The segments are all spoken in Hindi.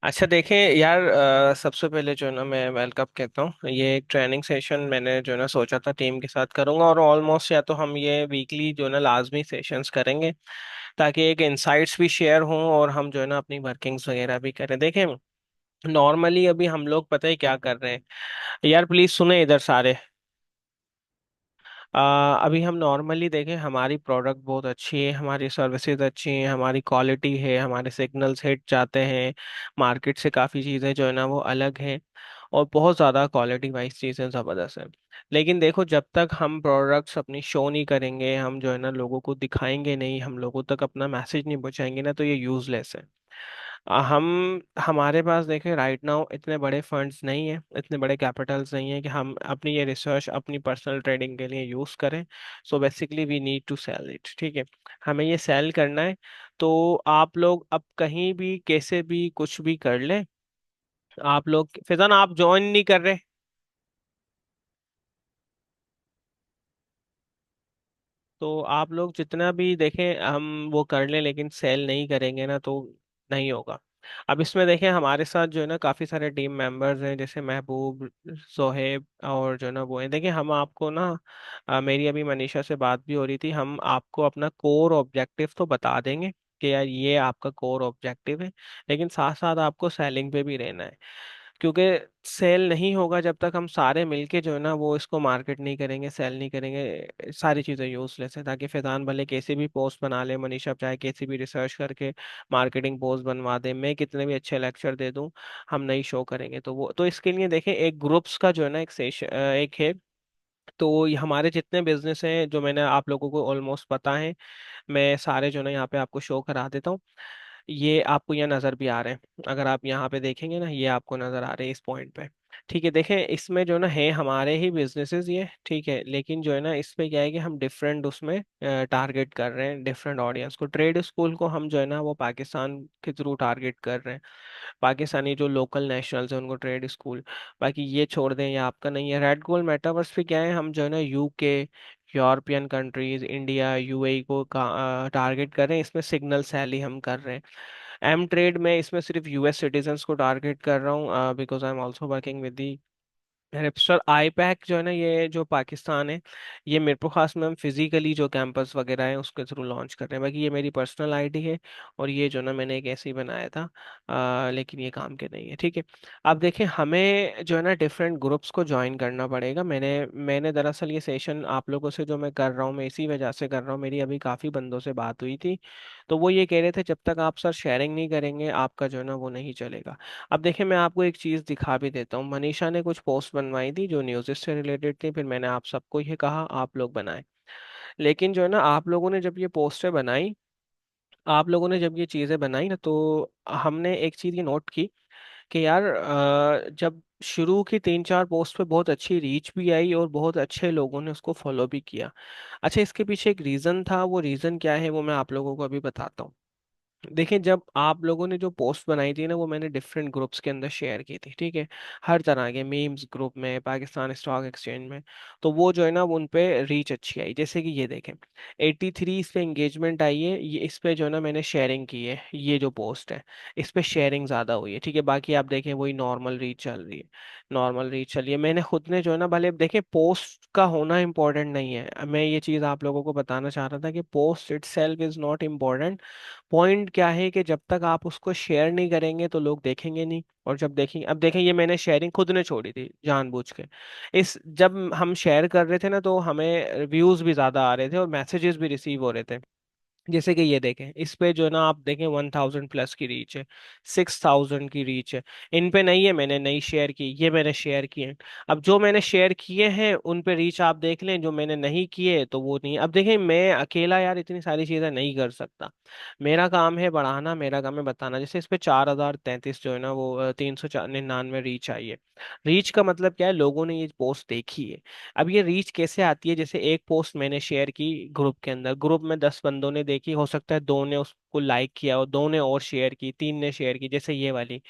अच्छा देखें यार, सबसे पहले जो है ना मैं वेलकम कहता हूँ। ये एक ट्रेनिंग सेशन मैंने जो है ना सोचा था टीम के साथ करूँगा, और ऑलमोस्ट या तो हम ये वीकली जो है ना लाजमी सेशंस करेंगे, ताकि एक इंसाइट्स भी शेयर हों और हम जो है ना अपनी वर्किंग्स वगैरह भी करें। देखें, नॉर्मली अभी हम लोग पता है क्या कर रहे हैं। यार प्लीज सुने इधर सारे। अभी हम नॉर्मली देखें, हमारी प्रोडक्ट बहुत अच्छी है, हमारी सर्विसेज अच्छी हैं, हमारी क्वालिटी है, हमारे सिग्नल्स हिट जाते हैं। मार्केट से काफ़ी चीज़ें जो है ना वो अलग हैं, और बहुत ज़्यादा क्वालिटी वाइज चीज़ें ज़बरदस्त हैं। लेकिन देखो, जब तक हम प्रोडक्ट्स अपनी शो नहीं करेंगे, हम जो है ना लोगों को दिखाएंगे नहीं, हम लोगों तक अपना मैसेज नहीं पहुंचाएंगे ना, तो ये यूजलेस है। हम हमारे पास देखें राइट नाउ इतने बड़े फंड्स नहीं है, इतने बड़े कैपिटल्स नहीं है कि हम अपनी ये रिसर्च अपनी पर्सनल ट्रेडिंग के लिए यूज़ करें। So basically we need to sell it, ठीक है। हमें ये सेल करना है। तो आप लोग अब कहीं भी कैसे भी कुछ भी कर लें। आप लोग फिजान, आप ज्वाइन नहीं कर रहे, तो आप लोग जितना भी देखें हम वो कर लें, लेकिन सेल नहीं करेंगे ना तो नहीं होगा। अब इसमें देखें, हमारे साथ जो है ना काफ़ी सारे टीम मेंबर्स हैं, जैसे महबूब, सोहेब, और जो है ना वो है। देखिए, हम आपको ना मेरी अभी मनीषा से बात भी हो रही थी, हम आपको अपना कोर ऑब्जेक्टिव तो बता देंगे कि यार ये आपका कोर ऑब्जेक्टिव है, लेकिन साथ साथ आपको सेलिंग पे भी रहना है। क्योंकि सेल नहीं होगा जब तक हम सारे मिलके जो है ना वो इसको मार्केट नहीं करेंगे, सेल नहीं करेंगे, सारी चीज़ें यूजलेस है। ताकि फैजान भले कैसे भी पोस्ट बना ले, मनीषा चाहे कैसे भी रिसर्च करके मार्केटिंग पोस्ट बनवा दे, मैं कितने भी अच्छे लेक्चर दे दूं, हम नहीं शो करेंगे। तो वो तो इसके लिए देखें, एक ग्रुप्स का जो है ना एक सेशन एक है। तो ये हमारे जितने बिजनेस हैं जो मैंने आप लोगों को ऑलमोस्ट पता है, मैं सारे जो है ना यहाँ पे आपको शो करा देता हूँ। ये आपको यहाँ नज़र भी आ रहे हैं, अगर आप यहाँ पे देखेंगे ना, ये आपको नज़र आ रहे हैं इस पॉइंट पे। ठीक है, देखें इसमें जो ना है हमारे ही बिजनेसेस ये, ठीक है। लेकिन जो है ना इसमें क्या है कि हम डिफरेंट उसमें टारगेट कर रहे हैं डिफरेंट ऑडियंस को। ट्रेड स्कूल को हम जो है ना वो पाकिस्तान के थ्रू टारगेट कर रहे हैं, पाकिस्तानी जो लोकल नेशनल्स हैं उनको ट्रेड स्कूल। बाकी ये छोड़ दें, ये आपका नहीं है। रेड गोल्ड मेटावर्स पे क्या है, हम जो है ना UK, European countries, India, UAE को टारगेट कर रहे हैं। इसमें सिग्नल सैली हम कर रहे हैं। एम ट्रेड में इसमें सिर्फ यूएस सिटीजन्स को टारगेट कर रहा हूँ, because I am also working with the sir. I pack जो है ना, ये जो पाकिस्तान है, ये मेरे को खास में हम फिजिकली जो कैंपस वगैरह है उसके थ्रू लॉन्च कर रहे हैं। बाकी ये मेरी पर्सनल आईडी है, और ये जो ना मैंने एक ऐसे ही बनाया था, लेकिन ये काम के नहीं है, ठीक है। अब देखें, हमें जो है ना डिफरेंट ग्रुप्स को ज्वाइन करना पड़ेगा। मैंने दरअसल ये सेशन आप लोगों से जो मैं कर रहा हूँ, मैं इसी वजह से कर रहा हूँ। मेरी अभी काफ़ी बंदों से बात हुई थी, तो वो ये कह रहे थे जब तक आप सर शेयरिंग नहीं करेंगे आपका जो है ना वो नहीं चलेगा। अब देखिए, मैं आपको एक चीज़ दिखा भी देता हूँ। मनीषा ने कुछ पोस्ट बनवाई थी जो न्यूज़ से रिलेटेड थी, फिर मैंने आप सबको ये कहा आप लोग बनाए। लेकिन जो है ना आप लोगों ने जब ये पोस्टें बनाई, आप लोगों ने जब ये चीज़ें बनाई ना, तो हमने एक चीज़ ये नोट की कि यार जब शुरू की 3-4 पोस्ट पे बहुत अच्छी रीच भी आई और बहुत अच्छे लोगों ने उसको फॉलो भी किया। अच्छा, इसके पीछे एक रीज़न था, वो रीज़न क्या है वो मैं आप लोगों को अभी बताता हूँ। देखिए, जब आप लोगों ने जो पोस्ट बनाई थी ना, वो मैंने डिफरेंट ग्रुप्स के अंदर शेयर की थी, ठीक है। हर तरह के मीम्स ग्रुप में, पाकिस्तान स्टॉक एक्सचेंज में। तो वो जो है ना वो उन पे रीच अच्छी आई। जैसे कि ये देखें, 83 इस पे एंगेजमेंट आई है, ये इस पे जो है ना मैंने शेयरिंग की है, ये जो पोस्ट है इस पे शेयरिंग ज़्यादा हुई है, ठीक है। बाकी आप देखें वही नॉर्मल रीच चल रही है, नॉर्मल रीच चली है। मैंने खुद ने जो है ना, भले देखें पोस्ट का होना इंपॉर्टेंट नहीं है, मैं ये चीज़ आप लोगों को बताना चाह रहा था कि post it self is not important. Point क्या है कि जब तक आप उसको शेयर नहीं करेंगे तो लोग देखेंगे नहीं, और जब देखेंगे, अब देखें ये मैंने शेयरिंग खुद ने छोड़ी थी जानबूझ के। इस जब हम शेयर कर रहे थे ना, तो हमें व्यूज भी ज्यादा आ रहे थे और मैसेजेस भी रिसीव हो रहे थे। जैसे कि ये देखें, इस पे जो है ना आप देखें 1000+ की रीच है, 6000 की रीच है। इन पे नहीं है, मैंने नहीं शेयर की, ये मैंने शेयर किए हैं। अब जो मैंने शेयर किए हैं उन पे रीच आप देख लें, जो मैंने नहीं किए तो वो नहीं है। अब देखें, मैं अकेला यार इतनी सारी चीजें नहीं कर सकता, मेरा काम है बढ़ाना, मेरा काम है बताना। जैसे इस पे 4033 जो है ना वो 399 रीच आई है। रीच का मतलब क्या है, लोगों ने ये पोस्ट देखी है। अब ये रीच कैसे आती है, जैसे एक पोस्ट मैंने शेयर की ग्रुप के अंदर, ग्रुप में 10 बंदों ने देखी, हो सकता है दो ने उसको लाइक किया और दो ने और शेयर की, तीन ने शेयर की। जैसे ये वाली,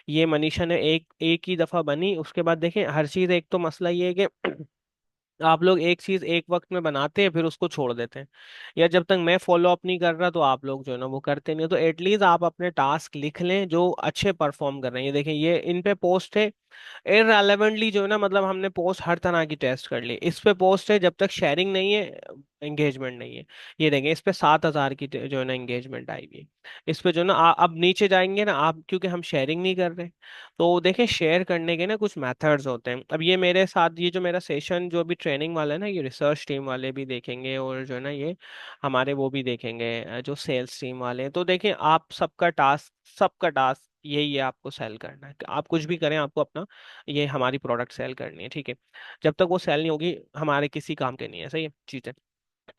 ये मनीषा ने एक एक ही दफा बनी, उसके बाद देखें हर चीज, एक तो मसला ये है कि आप लोग एक चीज एक वक्त में बनाते हैं फिर उसको छोड़ देते हैं, या जब तक मैं फॉलो अप नहीं कर रहा तो आप लोग जो है ना वो करते नहीं हो। तो एटलीस्ट आप अपने टास्क लिख लें जो अच्छे परफॉर्म कर रहे हैं। ये देखें, ये इन पे पोस्ट है इररेलेवेंटली जो है ना, मतलब हमने पोस्ट हर तरह की टेस्ट कर ली, इस पे पोस्ट है जब तक शेयरिंग नहीं है एंगेजमेंट नहीं है। ये देखें, इस पे 7,000 की जो है ना एंगेजमेंट आई हुई है। इस पे जो है ना अब नीचे जाएंगे ना आप, क्योंकि हम शेयरिंग नहीं कर रहे। तो देखें, शेयर करने के ना कुछ मेथड्स होते हैं। अब ये मेरे साथ ये जो मेरा सेशन जो भी ट्रेनिंग वाला है ना, ये रिसर्च टीम वाले भी देखेंगे और जो है ना ये हमारे वो भी देखेंगे जो सेल्स टीम वाले हैं। तो देखें, आप सबका टास्क यही है, आपको सेल करना है। आप कुछ भी करें, आपको अपना ये हमारी प्रोडक्ट सेल करनी है, ठीक है। जब तक वो सेल नहीं होगी हमारे किसी काम के नहीं है, सही है चीज़।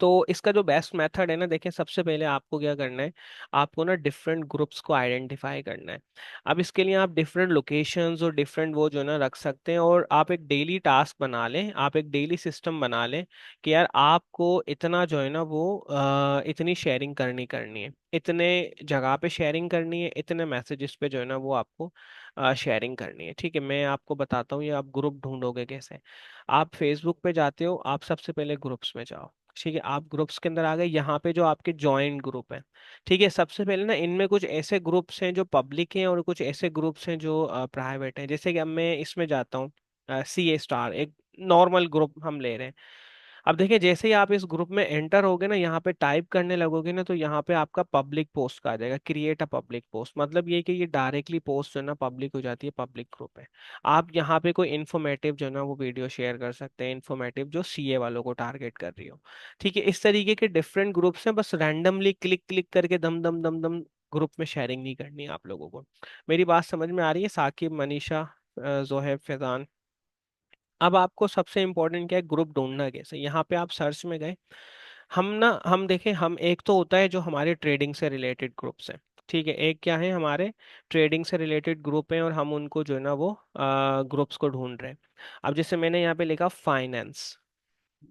तो इसका जो बेस्ट मेथड है ना, देखें, सबसे पहले आपको क्या करना है, आपको ना डिफरेंट ग्रुप्स को आइडेंटिफाई करना है। अब इसके लिए आप डिफरेंट लोकेशंस और डिफरेंट वो जो है ना रख सकते हैं, और आप एक डेली टास्क बना लें, आप एक डेली सिस्टम बना लें कि यार आपको इतना जो है ना वो इतनी शेयरिंग करनी करनी है, इतने जगह पे शेयरिंग करनी है, इतने मैसेजेस पे जो है ना वो आपको शेयरिंग करनी है, ठीक है। मैं आपको बताता हूँ ये आप ग्रुप ढूंढोगे कैसे। आप फेसबुक पे जाते हो, आप सबसे पहले ग्रुप्स में जाओ, ठीक है। आप ग्रुप्स के अंदर आ गए, यहाँ पे जो आपके जॉइंट ग्रुप है, ठीक है। सबसे पहले ना इनमें कुछ ऐसे ग्रुप्स हैं जो पब्लिक हैं और कुछ ऐसे ग्रुप्स हैं जो प्राइवेट हैं। जैसे कि अब मैं इसमें जाता हूँ, CA स्टार, एक नॉर्मल ग्रुप हम ले रहे हैं। अब देखिए, जैसे ही आप इस ग्रुप में एंटर होगे ना, यहाँ पे टाइप करने लगोगे ना, तो यहाँ पे आपका पब्लिक पोस्ट का आ जाएगा, क्रिएट अ पब्लिक पोस्ट। मतलब ये कि ये डायरेक्टली पोस्ट जो है ना पब्लिक हो जाती है, पब्लिक ग्रुप है। आप यहाँ पे कोई इन्फॉर्मेटिव जो है ना वो वीडियो शेयर कर सकते हैं, इन्फॉर्मेटिव जो CA वालों को टारगेट कर रही हो, ठीक है। इस तरीके के डिफरेंट ग्रुप्स हैं, बस रैंडमली क्लिक क्लिक करके दम दम दम दम ग्रुप में शेयरिंग नहीं करनी है आप लोगों को। मेरी बात समझ में आ रही है साकिब, मनीषा, जोहेब, फैजान? अब आपको सबसे इम्पोर्टेंट क्या है, ग्रुप ढूंढना कैसे। यहाँ पे आप सर्च में गए, हम देखें, हम एक तो होता है जो हमारे ट्रेडिंग से रिलेटेड ग्रुप्स हैं, ठीक है। एक क्या है, हमारे ट्रेडिंग से रिलेटेड ग्रुप हैं और हम उनको जो है ना वो ग्रुप्स को ढूंढ रहे हैं। अब जैसे मैंने यहाँ पे लिखा फाइनेंस,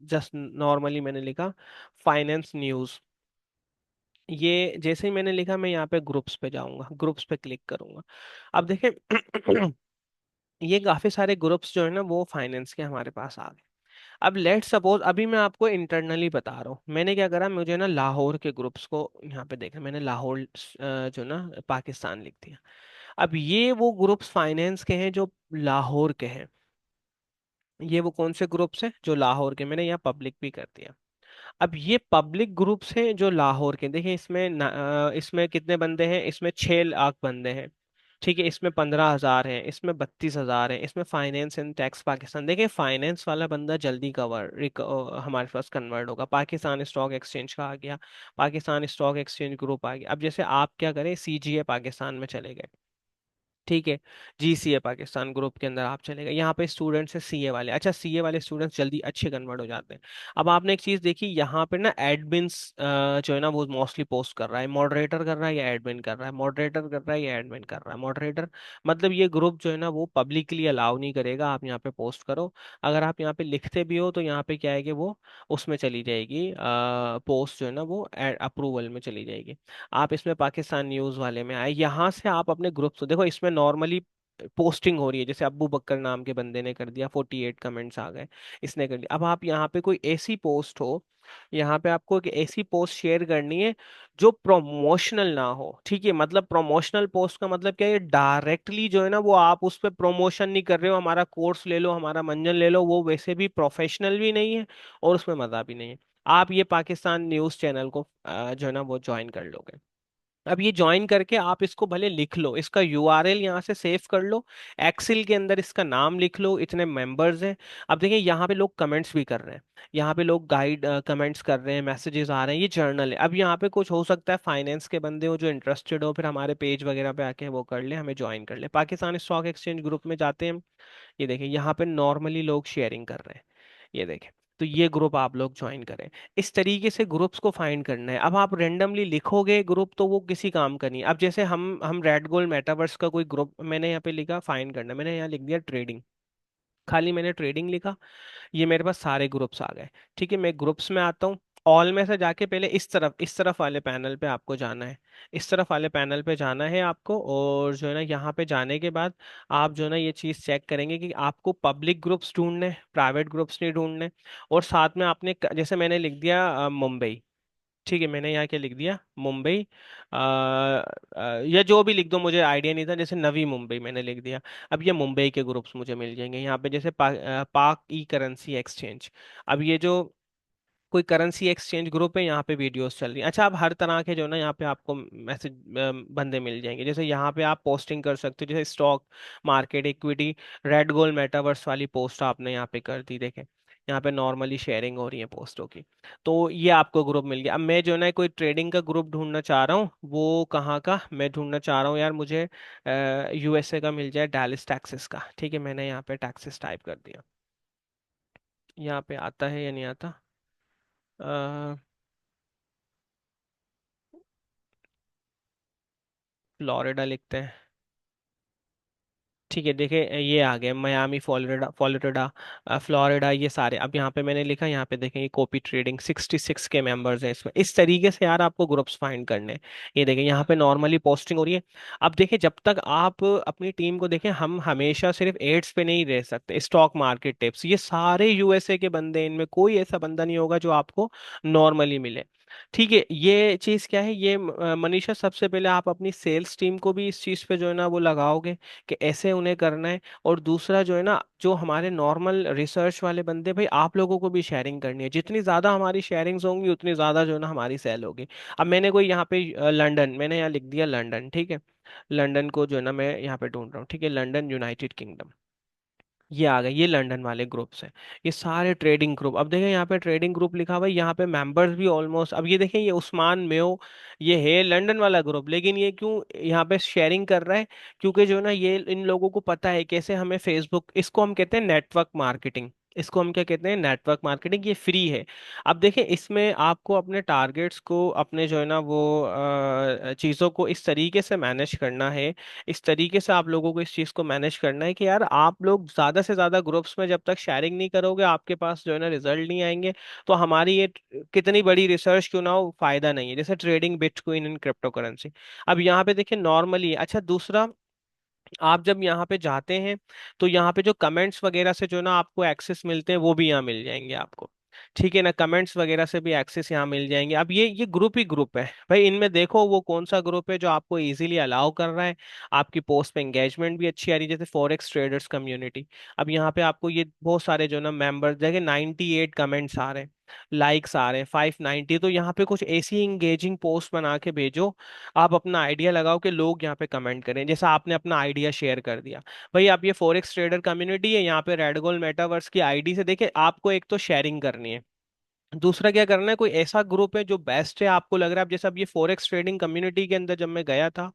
जस्ट नॉर्मली मैंने लिखा फाइनेंस न्यूज़। ये जैसे ही मैंने लिखा, मैं यहाँ पे ग्रुप्स पे जाऊंगा, ग्रुप्स पे क्लिक करूंगा। अब देखें ये काफी सारे ग्रुप्स जो है ना वो फाइनेंस के हमारे पास आ गए। अब लेट सपोज, अभी मैं आपको इंटरनली बता रहा हूँ, मैंने क्या करा, मुझे ना लाहौर के ग्रुप्स को यहाँ पे देखा, मैंने लाहौर जो ना पाकिस्तान लिख दिया। अब ये वो ग्रुप्स फाइनेंस के हैं जो लाहौर के हैं। ये वो कौन से ग्रुप्स हैं जो लाहौर के, मैंने यहाँ पब्लिक भी कर दिया। अब ये पब्लिक ग्रुप्स हैं जो लाहौर के, देखिए इसमें इसमें कितने बंदे हैं, इसमें 6 लाख बंदे हैं, ठीक है। इसमें 15,000 है, इसमें 32,000 है, इसमें फाइनेंस एंड टैक्स पाकिस्तान। देखिए फाइनेंस वाला बंदा जल्दी हमारे पास कन्वर्ट होगा। पाकिस्तान स्टॉक एक्सचेंज का आ गया, पाकिस्तान स्टॉक एक्सचेंज ग्रुप आ गया। अब जैसे आप क्या करें, CGA पाकिस्तान में चले गए, ठीक है। GCA पाकिस्तान ग्रुप के अंदर आप चले गए, यहाँ पे स्टूडेंट्स है CA वाले, अच्छा CA वाले स्टूडेंट्स जल्दी अच्छे कन्वर्ट हो जाते हैं। अब आपने एक चीज देखी, यहाँ पे ना एडमिन्स जो है ना वो मोस्टली पोस्ट कर रहा है, मॉडरेटर कर रहा है या एडमिन कर रहा है, मॉडरेटर कर रहा है या एडमिन कर रहा है, मॉडरेटर। मतलब ये ग्रुप जो है ना वो पब्लिकली अलाउ नहीं करेगा आप यहाँ पे पोस्ट करो। अगर आप यहाँ पे लिखते भी हो तो यहाँ पे क्या है कि वो उसमें चली जाएगी, पोस्ट जो है ना वो अप्रूवल में चली जाएगी। आप इसमें पाकिस्तान न्यूज़ वाले में आए, यहाँ से आप अपने ग्रुप से देखो, इसमें नॉर्मली पोस्टिंग हो रही है, जैसे अब्बू बकर नाम के बंदे ने कर दिया, 48 कमेंट्स आ गए, इसने कर दिया। अब आप यहाँ पे कोई ऐसी पोस्ट हो, यहाँ पे आपको एक ऐसी पोस्ट शेयर करनी है जो प्रमोशनल ना हो, ठीक है। मतलब प्रमोशनल पोस्ट का मतलब क्या है, डायरेक्टली जो है ना वो आप उस पर प्रमोशन नहीं कर रहे हो, हमारा कोर्स ले लो, हमारा मंजन ले लो, वो वैसे भी प्रोफेशनल भी नहीं है और उसमें मजा भी नहीं है। आप ये पाकिस्तान न्यूज़ चैनल को जो है ना वो ज्वाइन कर लोगे। अब ये ज्वाइन करके आप इसको भले लिख लो, इसका URL यहाँ से सेव कर लो, एक्सेल के अंदर इसका नाम लिख लो, इतने मेंबर्स हैं। अब देखिए यहाँ पे लोग कमेंट्स भी कर रहे हैं, यहाँ पे लोग गाइड कमेंट्स कर रहे हैं, मैसेजेस आ रहे हैं, ये जर्नल है। अब यहाँ पे कुछ हो सकता है फाइनेंस के बंदे हो जो इंटरेस्टेड हो, फिर हमारे पेज वगैरह पे आके वो कर ले, हमें ज्वाइन कर ले। पाकिस्तान स्टॉक एक्सचेंज ग्रुप में जाते हैं, ये देखें यहाँ पे नॉर्मली लोग शेयरिंग कर रहे हैं, ये देखें। तो ये ग्रुप आप लोग ज्वाइन करें। इस तरीके से ग्रुप्स को फाइंड करना है। अब आप रेंडमली लिखोगे ग्रुप तो वो किसी काम का नहीं। अब जैसे हम रेड गोल्ड मेटावर्स का कोई ग्रुप, मैंने यहाँ पे लिखा फाइंड करना, मैंने यहाँ लिख दिया ट्रेडिंग, खाली मैंने ट्रेडिंग लिखा, ये मेरे पास सारे ग्रुप्स आ गए, ठीक है। मैं ग्रुप्स में आता हूँ ऑल में से जाके पहले इस तरफ वाले पैनल पे आपको जाना है। इस तरफ वाले पैनल पे जाना है आपको, और जो है ना यहाँ पे जाने के बाद आप जो है ना ये चीज़ चेक करेंगे कि आपको पब्लिक ग्रुप्स ढूंढने, प्राइवेट ग्रुप्स नहीं ढूंढने। और साथ में आपने जैसे मैंने लिख दिया मुंबई, ठीक है, मैंने यहाँ क्या लिख दिया, मुंबई, या जो भी लिख दो, मुझे आइडिया नहीं था, जैसे नवी मुंबई मैंने लिख दिया। अब ये मुंबई के ग्रुप्स मुझे मिल जाएंगे यहाँ पे, जैसे पाक ई करेंसी एक्सचेंज। अब ये जो कोई करेंसी एक्सचेंज ग्रुप है, यहाँ पे वीडियोस चल रही हैं। अच्छा, अब हर तरह के जो है ना यहाँ पे आपको मैसेज बंदे मिल जाएंगे, जैसे यहाँ पे आप पोस्टिंग कर सकते हो, जैसे stock market, equity, red gold metaverse वाली पोस्ट आपने यहाँ पे कर दी, देखें यहाँ पे नॉर्मली शेयरिंग हो रही है पोस्टों की। तो ये आपको ग्रुप मिल गया। अब मैं जो है ना कोई ट्रेडिंग का ग्रुप ढूंढना चाह रहा हूँ, वो कहाँ का मैं ढूंढना चाह रहा हूँ यार, मुझे यूएसए का मिल जाए, डैलिस टैक्सिस का, ठीक है, मैंने यहाँ पे टैक्सिस टाइप कर दिया। यहाँ पे आता है या नहीं आता? फ्लोरिडा लिखते हैं, ठीक है, देखिए ये आ गए मियामी, फ्लोरिडा, फ्लोरिडा, ये सारे। अब यहाँ पे मैंने लिखा, यहाँ पे देखें ये कॉपी ट्रेडिंग 66 के मेंबर्स हैं इसमें। इस तरीके से यार आपको ग्रुप्स फाइंड करने हैं। ये देखें यहाँ पे नॉर्मली पोस्टिंग हो रही है। अब देखिए, जब तक आप अपनी टीम को देखें, हम हमेशा सिर्फ एड्स पे नहीं रह सकते। स्टॉक मार्केट टिप्स, ये सारे यूएसए के बंदे, इनमें कोई ऐसा बंदा नहीं होगा जो आपको नॉर्मली मिले। ठीक है, ये चीज़ क्या है, ये मनीषा, सबसे पहले आप अपनी सेल्स टीम को भी इस चीज़ पे जो है ना वो लगाओगे कि ऐसे उन्हें करना है। और दूसरा जो है ना, जो हमारे नॉर्मल रिसर्च वाले बंदे, भाई आप लोगों को भी शेयरिंग करनी है। जितनी ज़्यादा हमारी शेयरिंग्स होंगी उतनी ज़्यादा जो है ना हमारी सेल होगी। अब मैंने कोई यहाँ पे लंदन, मैंने यहाँ लिख दिया लंदन, ठीक है, लंदन को जो है ना मैं यहाँ पे ढूंढ रहा हूँ, ठीक है, लंदन यूनाइटेड किंगडम, ये आ गए, ये लंदन वाले ग्रुप्स हैं। ये सारे ट्रेडिंग ग्रुप, अब देखें यहाँ पे ट्रेडिंग ग्रुप लिखा हुआ है, यहाँ पे मेंबर्स भी ऑलमोस्ट, अब ये देखें, ये उस्मान मेयो, ये है लंदन वाला ग्रुप, लेकिन ये क्यों यहाँ पे शेयरिंग कर रहा है? क्योंकि जो ना ये इन लोगों को पता है कैसे हमें फेसबुक, इसको हम कहते हैं नेटवर्क मार्केटिंग, इसको हम क्या कहते हैं, नेटवर्क मार्केटिंग, ये फ्री है। अब देखें, इसमें आपको अपने टारगेट्स को, अपने जो है ना वो चीज़ों को इस तरीके से मैनेज करना है, इस तरीके से आप लोगों को इस चीज़ को मैनेज करना है कि यार आप लोग ज़्यादा से ज़्यादा ग्रुप्स में जब तक शेयरिंग नहीं करोगे, आपके पास जो है ना रिजल्ट नहीं आएंगे। तो हमारी ये कितनी बड़ी रिसर्च क्यों ना हो, फायदा नहीं है। जैसे trading bitcoin in crypto currency, अब यहाँ पे देखिए नॉर्मली, अच्छा दूसरा, आप जब यहाँ पे जाते हैं तो यहाँ पे जो कमेंट्स वगैरह से जो ना आपको एक्सेस मिलते हैं, वो भी यहाँ मिल जाएंगे आपको, ठीक है ना, कमेंट्स वगैरह से भी एक्सेस यहाँ मिल जाएंगे। अब ये ग्रुप ही ग्रुप है भाई, इनमें देखो वो कौन सा ग्रुप है जो आपको इजीली अलाउ कर रहा है, आपकी पोस्ट पे एंगेजमेंट भी अच्छी आ रही है, जैसे फॉरेक्स ट्रेडर्स कम्युनिटी। अब यहाँ पे आपको ये बहुत सारे जो ना मेंबर्स देखे, 98 कमेंट्स आ रहे हैं, लाइक्स आ रहे हैं 590। तो यहाँ पे कुछ ऐसी इंगेजिंग पोस्ट बना के भेजो, आप अपना आइडिया लगाओ कि लोग यहाँ पे कमेंट करें, जैसा आपने अपना आइडिया शेयर कर दिया। भाई आप, ये फॉरेक्स ट्रेडर कम्युनिटी है, यहाँ पे रेड गोल्ड मेटावर्स की आईडी से देखे, आपको एक तो शेयरिंग करनी है, दूसरा क्या करना है, कोई ऐसा ग्रुप है जो बेस्ट है आपको लग रहा है। अब जैसे अब ये फॉरेक्स ट्रेडिंग कम्युनिटी के अंदर जब मैं गया था,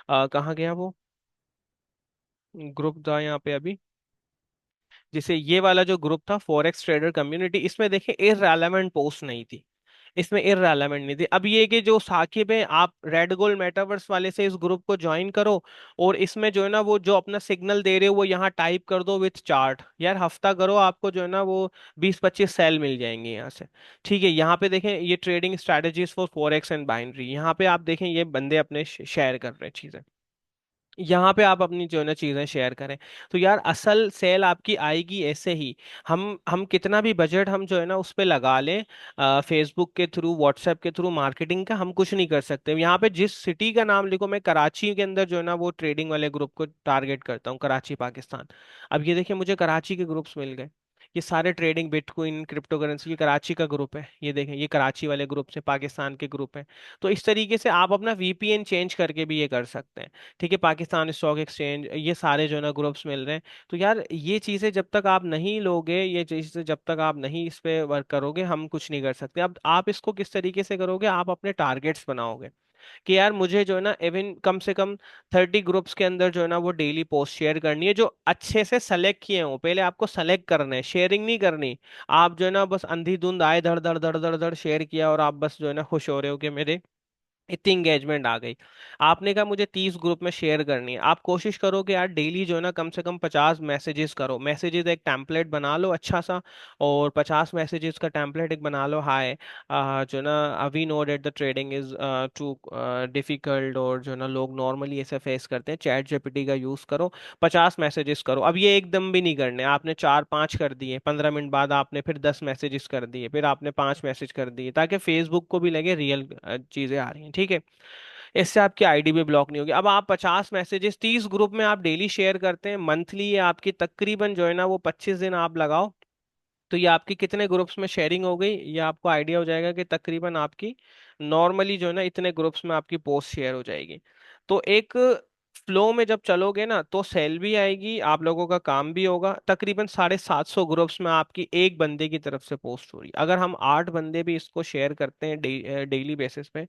कहाँ गया वो ग्रुप था यहाँ पे अभी, जैसे ये वाला जो ग्रुप था फॉरेक्स ट्रेडर कम्युनिटी, इसमें देखे इररेलेवेंट पोस्ट नहीं थी, इसमें इररेलेवेंट नहीं थी। अब ये कि जो साकिब है, आप रेड गोल्ड मेटावर्स वाले से इस ग्रुप को ज्वाइन करो, और इसमें जो है ना वो जो अपना सिग्नल दे रहे हो वो यहाँ टाइप कर दो विथ चार्ट, यार हफ्ता करो, आपको जो है ना वो 20-25 सेल मिल जाएंगे यहाँ से। ठीक है, यहाँ पे देखें ये trading strategies for forex and binary, यहाँ पे आप देखें ये बंदे अपने शेयर कर रहे हैं चीजें, यहाँ पे आप अपनी जो है ना चीजें शेयर करें। तो यार असल सेल आपकी आएगी ऐसे ही, हम कितना भी बजट हम जो है ना उस पे लगा लें, फेसबुक के थ्रू, व्हाट्सएप के थ्रू मार्केटिंग का, हम कुछ नहीं कर सकते। यहाँ पे जिस सिटी का नाम लिखो, मैं कराची के अंदर जो है ना वो ट्रेडिंग वाले ग्रुप को टारगेट करता हूँ, कराची पाकिस्तान। अब ये देखिए मुझे कराची के ग्रुप्स मिल गए, ये सारे ट्रेडिंग बिटकॉइन क्रिप्टो करेंसी, ये कराची का ग्रुप है, ये देखें ये कराची वाले ग्रुप से पाकिस्तान के ग्रुप है। तो इस तरीके से आप अपना वीपीएन चेंज करके भी ये कर सकते हैं। ठीक है, पाकिस्तान स्टॉक एक्सचेंज, ये सारे जो है ना ग्रुप्स मिल रहे हैं। तो यार ये चीज़ें जब तक आप नहीं लोगे, ये चीज़ें जब तक आप नहीं इस पे वर्क करोगे, हम कुछ नहीं कर सकते। अब आप इसको किस तरीके से करोगे, आप अपने टारगेट्स बनाओगे कि यार मुझे जो है ना इवन कम से कम 30 ग्रुप्स के अंदर जो है ना वो डेली पोस्ट शेयर करनी है, जो अच्छे से सेलेक्ट किए हों। पहले आपको सेलेक्ट करना है, शेयरिंग नहीं करनी। आप जो है ना बस अंधी धुंध आए, धड़ धड़ धड़ धड़ धड़ शेयर किया, और आप बस जो है ना खुश हो रहे हो कि मेरे इतनी इंगेजमेंट आ गई। आपने कहा मुझे 30 ग्रुप में शेयर करनी है, आप कोशिश करो कि यार डेली जो है ना कम से कम 50 मैसेजेस करो। मैसेजेस एक टेम्पलेट बना लो अच्छा सा, और 50 मैसेजेस का टेम्पलेट एक बना लो। हाय, जो ना we know that the trading is too difficult, और जो ना लोग नॉर्मली ऐसे फेस करते हैं, चैट जीपीटी का यूज करो। 50 मैसेजेस करो। अब ये एकदम भी नहीं करने, आपने 4-5 कर दिए, 15 मिनट बाद आपने फिर 10 मैसेजेस कर दिए, फिर आपने 5 मैसेज कर दिए, ताकि फेसबुक को भी लगे रियल चीजें आ रही हैं, ठीक है। इससे आपकी आईडी भी ब्लॉक नहीं होगी। अब आप 50 मैसेजेस 30 ग्रुप में आप डेली शेयर करते हैं, मंथली ये आपकी तकरीबन जो है ना वो 25 दिन आप लगाओ, तो ये आपकी कितने ग्रुप्स में शेयरिंग हो गई, ये आपको आइडिया हो जाएगा कि तकरीबन आपकी नॉर्मली जो है ना इतने ग्रुप्स में आपकी पोस्ट शेयर हो जाएगी। तो एक फ्लो में जब चलोगे ना तो सेल भी आएगी, आप लोगों का काम भी होगा। तकरीबन 750 ग्रुप्स में आपकी एक बंदे की तरफ से पोस्ट हो रही है। अगर हम 8 बंदे भी इसको शेयर करते हैं डेली बेसिस पे,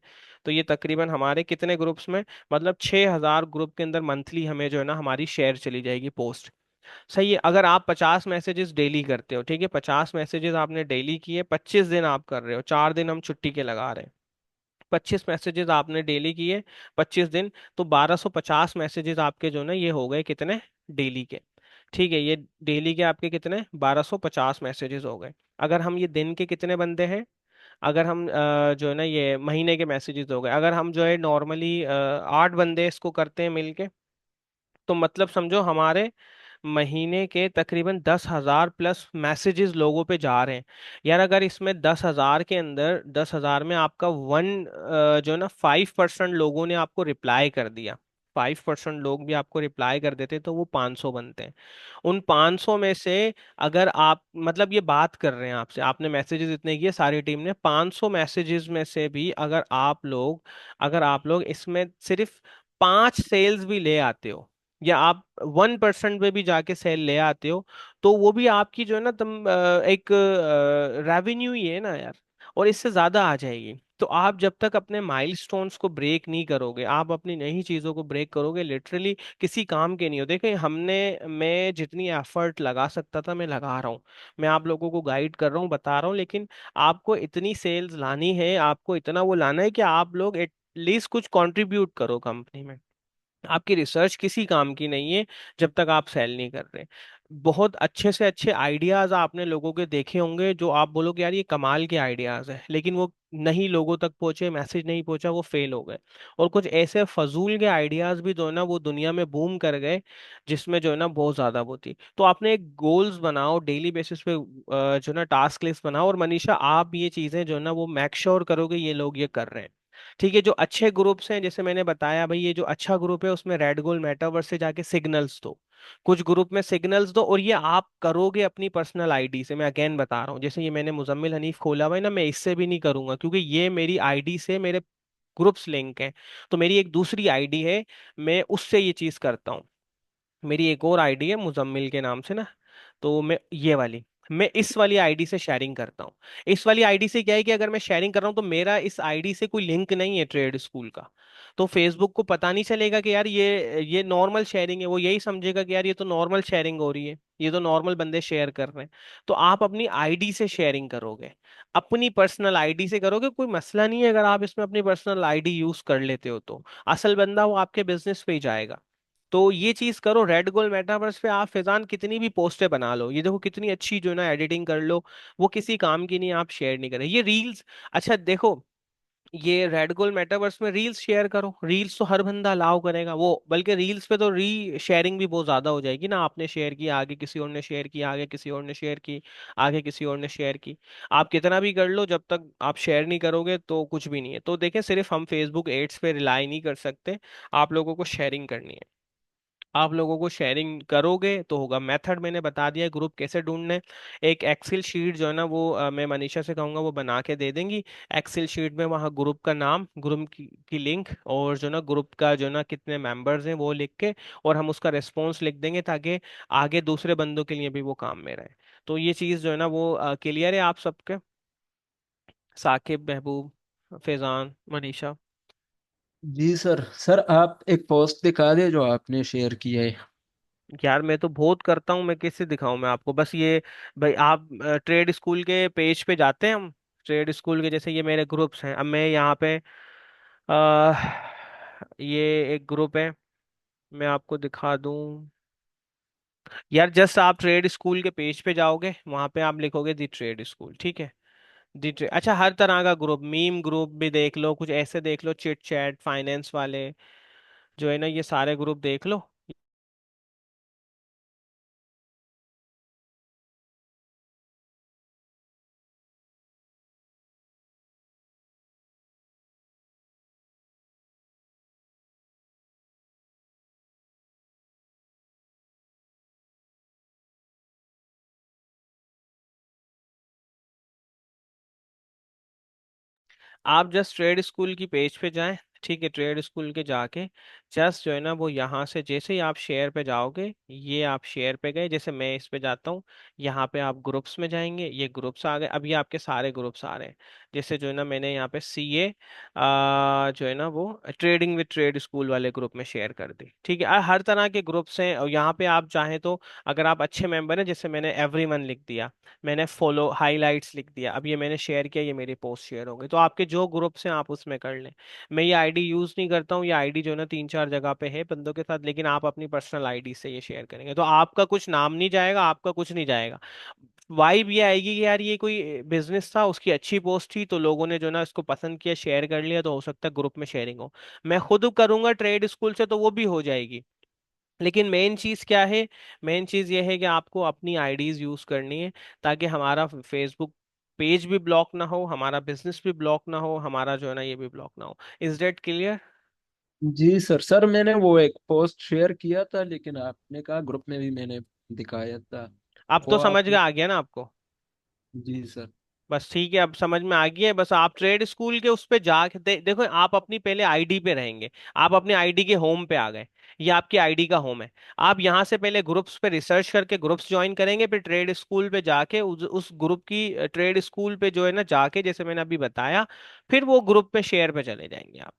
तो ये तकरीबन हमारे कितने ग्रुप्स में, मतलब 6000 ग्रुप के अंदर मंथली हमें जो है ना हमारी शेयर चली जाएगी पोस्ट। सही है। अगर आप 50 मैसेजेस डेली करते हो, ठीक है, 50 मैसेजेस आपने डेली किए, 25 दिन आप कर रहे हो, 4 दिन हम छुट्टी के लगा रहे हैं, 25 मैसेजेस आपने डेली किए, 25 दिन, तो 1250 मैसेजेस आपके जो ना ये हो गए कितने, डेली के। ठीक है, ये डेली के आपके कितने 1250 मैसेजेस हो गए। अगर हम ये दिन के कितने बंदे हैं, अगर हम जो है ना ये महीने के मैसेजेस हो गए, अगर हम जो है नॉर्मली 8 बंदे इसको करते हैं मिलके, तो मतलब समझो हमारे महीने के तकरीबन 10,000 प्लस मैसेजेस लोगों पे जा रहे हैं। यार अगर इसमें 10,000 के अंदर 10,000 में आपका जो है ना 5% लोगों ने आपको रिप्लाई कर दिया, 5% लोग भी आपको रिप्लाई कर देते तो वो 500 बनते हैं। उन 500 में से अगर आप मतलब ये बात कर रहे हैं आपसे, आपने मैसेजेस इतने किए सारी टीम ने, 500 मैसेजेस में से भी अगर आप लोग इसमें सिर्फ 5 सेल्स भी ले आते हो, या आप 1% पे भी जाके सेल ले आते हो, तो वो भी आपकी जो है ना तुम एक रेवेन्यू ही है ना यार, और इससे ज्यादा आ जाएगी। तो आप जब तक अपने माइलस्टोन्स को ब्रेक नहीं करोगे, आप अपनी नई चीजों को ब्रेक करोगे, लिटरली किसी काम के नहीं हो। देखें मैं जितनी एफर्ट लगा सकता था मैं लगा रहा हूँ, मैं आप लोगों को गाइड कर रहा हूँ, बता रहा हूँ, लेकिन आपको इतनी सेल्स लानी है, आपको इतना वो लाना है कि आप लोग एटलीस्ट कुछ कंट्रीब्यूट करो कंपनी में। आपकी रिसर्च किसी काम की नहीं है जब तक आप सेल नहीं कर रहे। बहुत अच्छे से अच्छे आइडियाज आपने लोगों के देखे होंगे जो आप बोलोगे यार ये कमाल के आइडियाज है, लेकिन वो नहीं लोगों तक पहुंचे, मैसेज नहीं पहुंचा, वो फेल हो गए। और कुछ ऐसे फजूल के आइडियाज भी जो है ना वो दुनिया में बूम कर गए, जिसमें जो है ना बहुत ज्यादा वो थी। तो आपने एक गोल्स बनाओ डेली बेसिस पे, जो है ना टास्क लिस्ट बनाओ, और मनीषा आप ये चीजें जो है ना वो मेक श्योर करोगे ये लोग ये कर रहे हैं। ठीक है, जो अच्छे ग्रुप्स हैं जैसे मैंने बताया भाई, ये जो अच्छा ग्रुप है उसमें रेड गोल मेटावर्स से जाके सिग्नल्स दो, कुछ ग्रुप में सिग्नल्स दो, और ये आप करोगे अपनी पर्सनल आईडी से। मैं अगेन बता रहा हूँ, जैसे ये मैंने मुजम्मिल हनीफ खोला हुआ है ना, मैं इससे भी नहीं करूंगा क्योंकि ये मेरी आईडी से मेरे ग्रुप्स लिंक हैं। तो मेरी एक दूसरी आईडी है, मैं उससे ये चीज करता हूँ। मेरी एक और आईडी है मुजम्मिल के नाम से ना, तो मैं इस वाली आईडी से शेयरिंग करता हूँ। इस वाली आईडी से क्या है कि अगर मैं शेयरिंग कर रहा हूँ तो मेरा इस आईडी से कोई लिंक नहीं है ट्रेड स्कूल का, तो फेसबुक को पता नहीं चलेगा कि यार ये नॉर्मल शेयरिंग है। वो यही समझेगा कि यार ये तो नॉर्मल शेयरिंग हो रही है, ये तो नॉर्मल बंदे शेयर कर रहे हैं। तो आप अपनी आईडी से शेयरिंग करोगे, अपनी पर्सनल आईडी से करोगे, कोई मसला नहीं है अगर आप इसमें अपनी पर्सनल आईडी यूज कर लेते हो, तो असल बंदा वो आपके बिजनेस पे ही जाएगा। तो ये चीज करो। रेड गोल मेटावर्स पे आप फिजान कितनी भी पोस्टें बना लो, ये देखो कितनी अच्छी जो है ना एडिटिंग कर लो, वो किसी काम की नहीं, आप शेयर नहीं करें ये रील्स। अच्छा देखो, ये रेड गोल मेटावर्स में रील्स शेयर करो, रील्स तो हर बंदा अलाउ करेगा वो, बल्कि रील्स पे तो री शेयरिंग भी बहुत ज्यादा हो जाएगी ना, आपने शेयर किया आगे किसी और ने शेयर किया, आगे किसी और ने शेयर की, आगे किसी और ने शेयर की। आप कितना भी कर लो, जब तक आप शेयर नहीं करोगे तो कुछ भी नहीं है। तो देखें, सिर्फ हम फेसबुक एड्स पे रिलाई नहीं कर सकते, आप लोगों को शेयरिंग करनी है। आप लोगों को शेयरिंग करोगे तो होगा। मेथड मैंने बता दिया, ग्रुप कैसे ढूंढना है। एक एक्सेल शीट जो है ना वो मैं मनीषा से कहूंगा वो बना के दे देंगी। एक्सेल शीट में वहाँ ग्रुप का नाम, ग्रुप की लिंक, और जो ना ग्रुप का जो ना कितने मेंबर्स हैं वो लिख के, और हम उसका रिस्पॉन्स लिख देंगे ताकि आगे दूसरे बंदों के लिए भी वो काम में रहे। तो ये चीज़ जो है ना वो क्लियर है आप सबके, साकिब, महबूब, फैजान, मनीषा। जी सर। सर आप एक पोस्ट दिखा दे जो आपने शेयर किया है। यार मैं तो बहुत करता हूँ, मैं कैसे दिखाऊं मैं आपको, बस ये भाई आप ट्रेड स्कूल के पेज पे जाते हैं हम, ट्रेड स्कूल के जैसे ये मेरे ग्रुप्स हैं, अब मैं यहाँ पे ये एक ग्रुप है, मैं आपको दिखा दूं। यार जस्ट आप ट्रेड स्कूल के पेज पे जाओगे, वहां पे आप लिखोगे दी ट्रेड स्कूल, ठीक है। दी ट्रेड, अच्छा हर तरह का ग्रुप, मीम ग्रुप भी देख लो, कुछ ऐसे देख लो, चिट चैट फाइनेंस वाले जो है ना, ये सारे ग्रुप देख लो। आप जस्ट ट्रेड स्कूल की पेज पे जाएं, ठीक है। ट्रेड स्कूल के जाके जस्ट जो है ना वो यहाँ से जैसे ही आप शेयर पे जाओगे, ये आप शेयर पे गए, जैसे मैं इस पे जाता हूँ, यहाँ पे आप ग्रुप्स में जाएंगे, ये ग्रुप्स आ गए, अब ये आपके सारे ग्रुप्स आ रहे हैं। जैसे जो है ना मैंने यहाँ पे सीए जो है ना वो ट्रेडिंग विद ट्रेड स्कूल वाले ग्रुप में शेयर कर दी, ठीक है। हर तरह के ग्रुप्स हैं, और यहाँ पे आप चाहें तो, अगर आप अच्छे मेंबर हैं, जैसे मैंने एवरीवन लिख दिया, मैंने फॉलो हाइलाइट्स लिख दिया, अब ये मैंने शेयर किया, ये मेरी पोस्ट शेयर हो गई, तो आपके जो ग्रुप्स हैं आप उसमें कर लें। मैं ये आईडी यूज नहीं करता हूँ, ये आईडी जो है ना 3 4 जगह पे है बंदों के साथ, लेकिन आप अपनी पर्सनल आईडी से ये शेयर करेंगे तो आपका कुछ नाम नहीं जाएगा, आपका कुछ नहीं जाएगा। वाइब ये आएगी कि यार ये कोई बिजनेस था, उसकी अच्छी पोस्ट थी, तो लोगों ने जो ना इसको पसंद किया, शेयर कर लिया, तो हो सकता है ग्रुप में शेयरिंग हो। मैं खुद करूंगा ट्रेड स्कूल से तो वो भी हो जाएगी, लेकिन मेन चीज क्या है, मेन चीज ये है कि आपको अपनी आईडीज यूज करनी है, ताकि हमारा फेसबुक पेज भी ब्लॉक ना हो, हमारा बिजनेस भी ब्लॉक ना हो, हमारा जो है ना ये भी ब्लॉक ना हो। Is that clear? जी सर। सर मैंने वो एक पोस्ट शेयर किया था, लेकिन आपने कहा ग्रुप में भी मैंने दिखाया था। अब वो तो समझ आप। में आ गया ना आपको? जी सर। बस ठीक है, अब समझ में आ गई है। बस आप ट्रेड स्कूल के उस पे जाके देखो, आप अपनी पहले आईडी पे रहेंगे, आप अपनी आईडी के होम पे आ गए, ये आपकी आईडी का होम है। आप यहाँ से पहले ग्रुप्स पे रिसर्च करके ग्रुप्स ज्वाइन करेंगे, फिर ट्रेड स्कूल पे जाके उस ग्रुप की ट्रेड स्कूल पे जो है ना जाके, जैसे मैंने अभी बताया, फिर वो ग्रुप पे शेयर पे चले जाएंगे आप,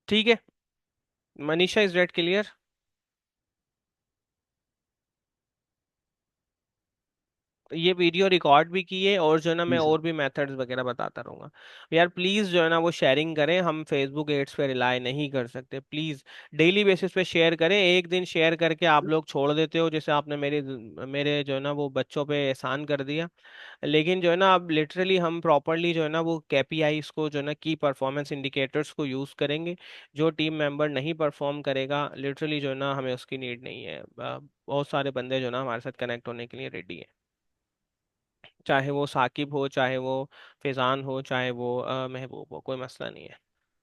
ठीक है। Manisha, is that clear? ये वीडियो रिकॉर्ड भी की है, और जो है ना मैं जी सर। और भी मेथड्स वगैरह बताता रहूंगा। यार प्लीज जो है ना वो शेयरिंग करें, हम फेसबुक एड्स पे रिलाई नहीं कर सकते, प्लीज डेली बेसिस पे शेयर करें। एक दिन शेयर करके आप लोग छोड़ देते हो, जैसे आपने मेरे जो है ना वो बच्चों पे एहसान कर दिया। लेकिन जो है ना अब लिटरली हम प्रॉपरली जो है ना वो केपीआईज को जो है ना की परफॉर्मेंस इंडिकेटर्स को यूज करेंगे। जो टीम मेंबर नहीं परफॉर्म करेगा, लिटरली जो है ना हमें उसकी नीड नहीं है। बहुत सारे बंदे जो है ना हमारे साथ कनेक्ट होने के लिए रेडी हैं, चाहे वो साकिब हो, चाहे वो फैजान हो, चाहे वो महबूब हो, कोई मसला नहीं है।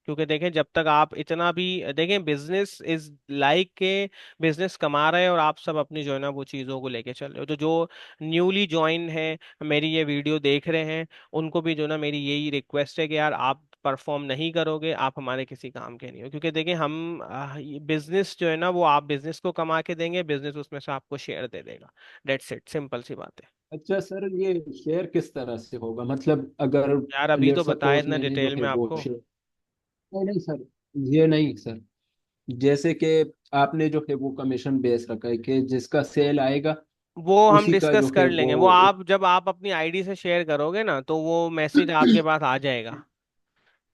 क्योंकि देखें, जब तक आप इतना भी देखें, बिजनेस इज लाइक के बिजनेस कमा रहे हैं और आप सब अपनी जो है ना वो चीज़ों को लेके चल रहे हो, तो जो न्यूली ज्वाइन है, मेरी ये वीडियो देख रहे हैं, उनको भी जो ना मेरी यही रिक्वेस्ट है कि यार आप परफॉर्म नहीं करोगे, आप हमारे किसी काम के नहीं हो। क्योंकि देखिए हम बिजनेस जो है ना वो आप बिजनेस को कमा के देंगे, बिजनेस उसमें से आपको शेयर दे देगा। डेट्स इट, सिंपल सी बात है। अच्छा सर, ये शेयर किस तरह से होगा? मतलब अगर यार अभी लेट तो बताया सपोज इतना मैंने जो डिटेल है में वो आपको। शेयर। नहीं नहीं सर, ये नहीं सर। जैसे कि आपने जो है वो कमीशन बेस रखा है कि जिसका सेल आएगा वो हम उसी का डिस्कस जो है कर वो। लेंगे, वो आप जब आप अपनी आईडी से शेयर करोगे ना, तो वो मैसेज आपके पास आ जाएगा।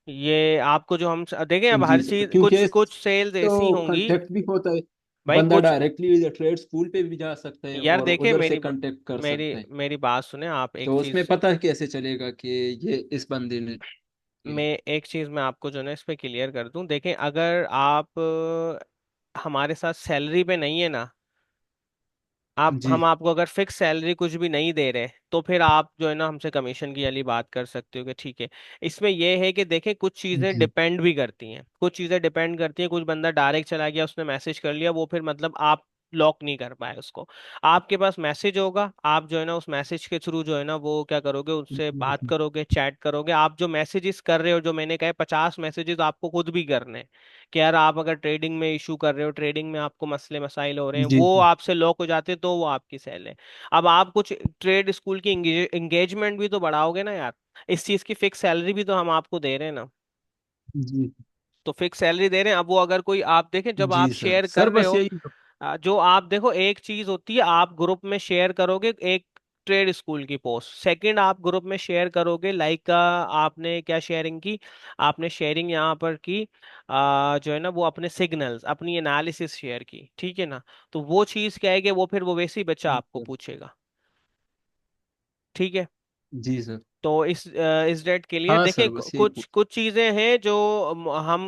ये आपको जो हम देखें, अब जी हर सर, चीज, क्योंकि कुछ कुछ सेल्स ऐसी तो होंगी। कांटेक्ट भी होता है। भाई बंदा कुछ, डायरेक्टली ट्रेड स्कूल पे भी जा सकता है यार और देखे उधर से मेरी कांटेक्ट कर मेरी सकता है। मेरी बात सुने आप एक तो उसमें चीज। पता कैसे चलेगा कि ये इस बंदे ने किया? मैं एक चीज मैं आपको जो है ना इस पे क्लियर कर दूं, देखें अगर आप हमारे साथ सैलरी पे नहीं है ना, आप जी हम आपको अगर फिक्स सैलरी कुछ भी नहीं दे रहे, तो फिर आप जो है ना हमसे कमीशन की वाली बात कर सकते हो कि ठीक है। इसमें यह है कि देखें, कुछ चीजें जी डिपेंड भी करती हैं, कुछ चीजें डिपेंड करती हैं। कुछ बंदा डायरेक्ट चला गया, उसने मैसेज कर लिया, वो फिर मतलब आप लॉक नहीं कर पाए उसको। आपके पास मैसेज होगा, आप जो है ना उस मैसेज के थ्रू जो है ना वो क्या करोगे, उससे बात जी करोगे, चैट करोगे। आप जो मैसेजेस कर रहे हो, जो मैंने कहा 50 मैसेजेस आपको खुद भी करने हैं, कि यार आप अगर ट्रेडिंग में इशू कर रहे हो, ट्रेडिंग में आपको मसले मसाइल हो रहे हैं, जी वो जी आपसे लॉक हो जाते हैं, तो वो आपकी सेल है। अब आप कुछ ट्रेड स्कूल की एंगेजमेंट भी तो बढ़ाओगे ना यार, इस चीज की फिक्स सैलरी भी तो हम आपको दे रहे हैं ना। जी तो फिक्स सैलरी दे रहे हैं, अब वो अगर कोई आप देखें, जब आप जी सर। शेयर कर सर रहे बस हो, यही। जो आप देखो, एक चीज होती है, आप ग्रुप में शेयर करोगे, एक ट्रेड स्कूल की पोस्ट। सेकंड, आप ग्रुप में शेयर करोगे, लाइक आपने क्या शेयरिंग की, आपने शेयरिंग यहाँ पर की, जो है ना वो अपने सिग्नल्स, अपनी एनालिसिस शेयर की, ठीक है ना। तो वो चीज़ क्या है कि वो फिर वो वैसे ही बच्चा जी आपको सर। पूछेगा, ठीक है। जी सर। तो इस डेट के लिए हाँ देखिए सर, बस यही कुछ कुछ चीजें हैं जो हम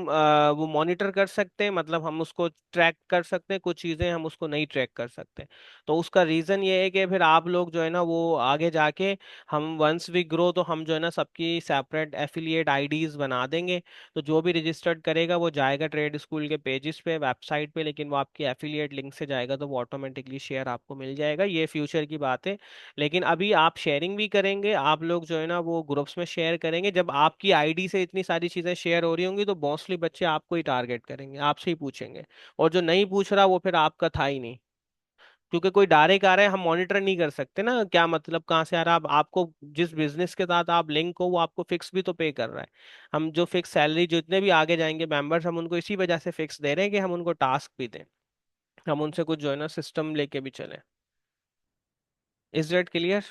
वो मॉनिटर कर सकते हैं, मतलब हम उसको ट्रैक कर सकते हैं, कुछ चीजें हम उसको नहीं ट्रैक कर सकते। तो उसका रीजन ये है कि फिर आप लोग जो है ना वो आगे जाके, हम वंस वी ग्रो तो हम जो है ना सबकी सेपरेट एफिलिएट आईडीज बना देंगे। तो जो भी रजिस्टर्ड करेगा वो जाएगा ट्रेड स्कूल के पेजेस पे, वेबसाइट पे, लेकिन वो आपकी एफिलिएट लिंक से जाएगा तो वो ऑटोमेटिकली शेयर आपको मिल जाएगा। ये फ्यूचर की बात है। लेकिन अभी आप शेयरिंग भी करेंगे, आप लोग जो है ना वो ग्रुप्स में शेयर करेंगे, जब आपकी आईडी से इतनी सारी चीजें शेयर हो रही होंगी तो मोस्टली बच्चे आपको ही टारगेट करेंगे, आपसे ही पूछेंगे। और जो नहीं पूछ रहा वो फिर आपका था ही नहीं, क्योंकि कोई डायरेक्ट आ रहा है, हम मॉनिटर नहीं कर सकते ना क्या मतलब कहाँ से आ रहा है। आपको जिस बिजनेस के साथ आप लिंक हो वो आपको फिक्स भी तो पे कर रहा है। हम जो फिक्स सैलरी, जितने भी आगे जाएंगे मेंबर्स, हम उनको इसी वजह से फिक्स दे रहे हैं कि हम उनको टास्क भी दें, हम उनसे कुछ जो है ना सिस्टम लेके भी चले। Is that clear?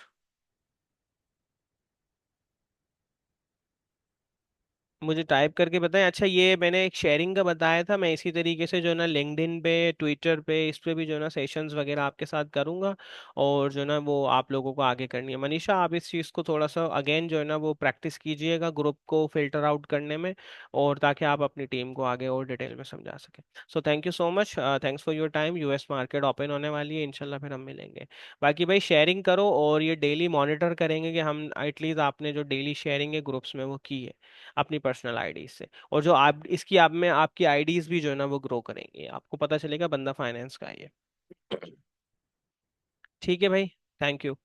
मुझे टाइप करके बताएं। अच्छा, ये मैंने एक शेयरिंग का बताया था, मैं इसी तरीके से जो है ना लिंक्डइन पे, ट्विटर पे, इस पे भी जो है ना सेशंस वगैरह आपके साथ करूंगा। और जो है ना वो आप लोगों को आगे करनी है। मनीषा, आप इस चीज़ को थोड़ा सा अगेन जो है ना वो प्रैक्टिस कीजिएगा ग्रुप को फिल्टर आउट करने में, और ताकि आप अपनी टीम को आगे और डिटेल में समझा सकें। So thank you so much, thanks for your time. US market open होने वाली है इंशाल्लाह, फिर हम मिलेंगे। बाकी भाई शेयरिंग करो, और ये डेली मॉनिटर करेंगे कि हम एटलीस्ट आपने जो डेली शेयरिंग है ग्रुप्स में वो की है अपनी पर्सनल आईडीज से। और जो आप इसकी आप में आपकी आईडीज भी जो है ना वो ग्रो करेंगे, आपको पता चलेगा बंदा फाइनेंस का ही है। ठीक है भाई, थैंक यू।